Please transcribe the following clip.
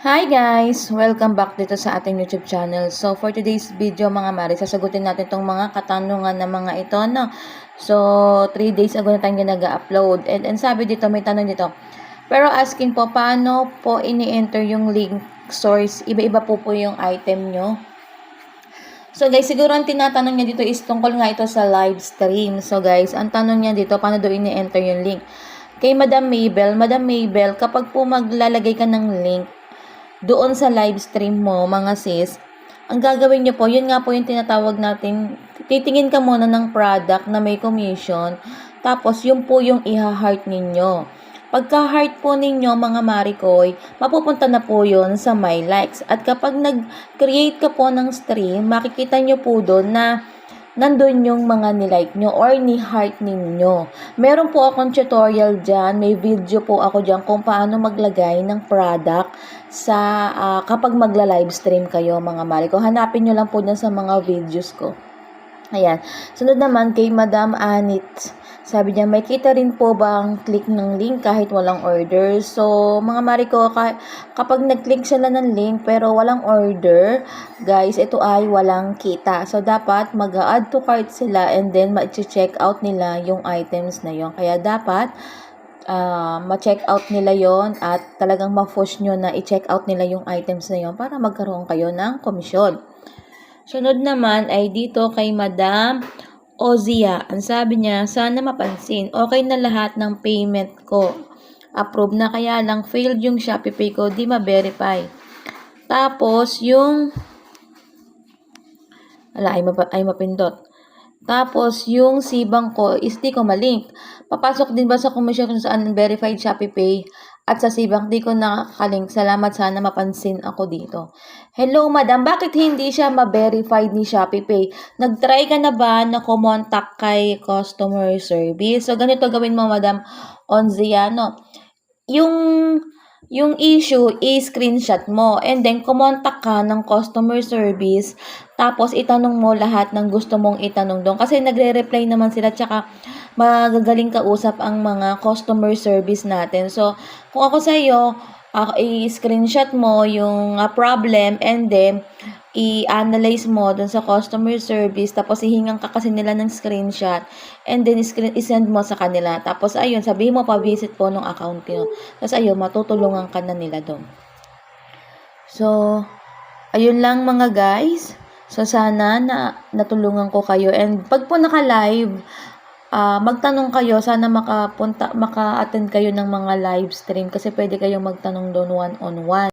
Hi guys! Welcome back dito sa ating YouTube channel. So for today's video mga mari, sasagutin natin tong mga katanungan na mga ito, no? So 3 days ago na tayong nag-upload. And sabi dito, may tanong dito. Pero asking po, paano po ini-enter yung link source? Iba-iba po yung item nyo. So guys, siguro ang tinatanong niya dito is tungkol nga ito sa live stream. So guys, ang tanong niya dito, paano do ini-enter yung link? Kay Madam Mabel, kapag po maglalagay ka ng link doon sa live stream mo, mga sis, ang gagawin nyo po, yun nga po yung tinatawag natin, titingin ka muna ng product na may commission, tapos yun po yung iha-heart ninyo. Pagka-heart po ninyo, mga marikoy, mapupunta na po yun sa my likes. At kapag nag-create ka po ng stream, makikita nyo po doon na nandun yung mga nilike nyo or ni-heart ninyo. Meron po akong tutorial dyan, may video po ako dyan kung paano maglagay ng product sa kapag magla-live stream kayo, mga mari ko. Hanapin nyo lang po dyan sa mga videos ko. Ayan. Sunod naman kay Madam Anit. Sabi niya, may kita rin po ba ang click ng link kahit walang order? So, mga mari ko, kapag nag-click sila ng link pero walang order, guys, ito ay walang kita. So, dapat mag-add to cart sila and then ma-check out nila yung items na yon. Kaya dapat ma-check out nila yon at talagang ma-push nyo na i-check out nila yung items na yon para magkaroon kayo ng komisyon. Sunod naman ay dito kay Madam Ozia. Ang sabi niya, sana mapansin, okay na lahat ng payment ko. Approve na, kaya lang failed yung Shopee Pay ko, di ma-verify. Tapos yung ay mapindot. Tapos yung sibang ko is di ko malink. Papasok din ba sa commission kung saan verified Shopee Pay at sa sibang di ko nakakalink? Salamat, sana mapansin ako dito. Hello madam, bakit hindi siya ma-verified ni Shopee Pay? Nag-try ka na ba na kumontak kay customer service? So ganito gawin mo madam Onziano. Yung issue i-screenshot mo and then kumontak ka ng customer service tapos itanong mo lahat ng gusto mong itanong doon kasi nagre-reply naman sila tsaka magagaling kausap ang mga customer service natin. So kung ako sa iyo, i-screenshot mo yung problem and then i-analyze mo dun sa customer service tapos hihingan ka kasi nila ng screenshot and then i-send mo sa kanila. Tapos ayun, sabihin mo pa-visit po ng account nyo. Tapos ayun, matutulungan ka na nila doon. So, ayun lang mga guys. So, sana na natulungan ko kayo. And pag po naka-live, magtanong kayo. Sana maka-attend kayo ng mga live stream kasi pwede kayong magtanong doon one-on-one.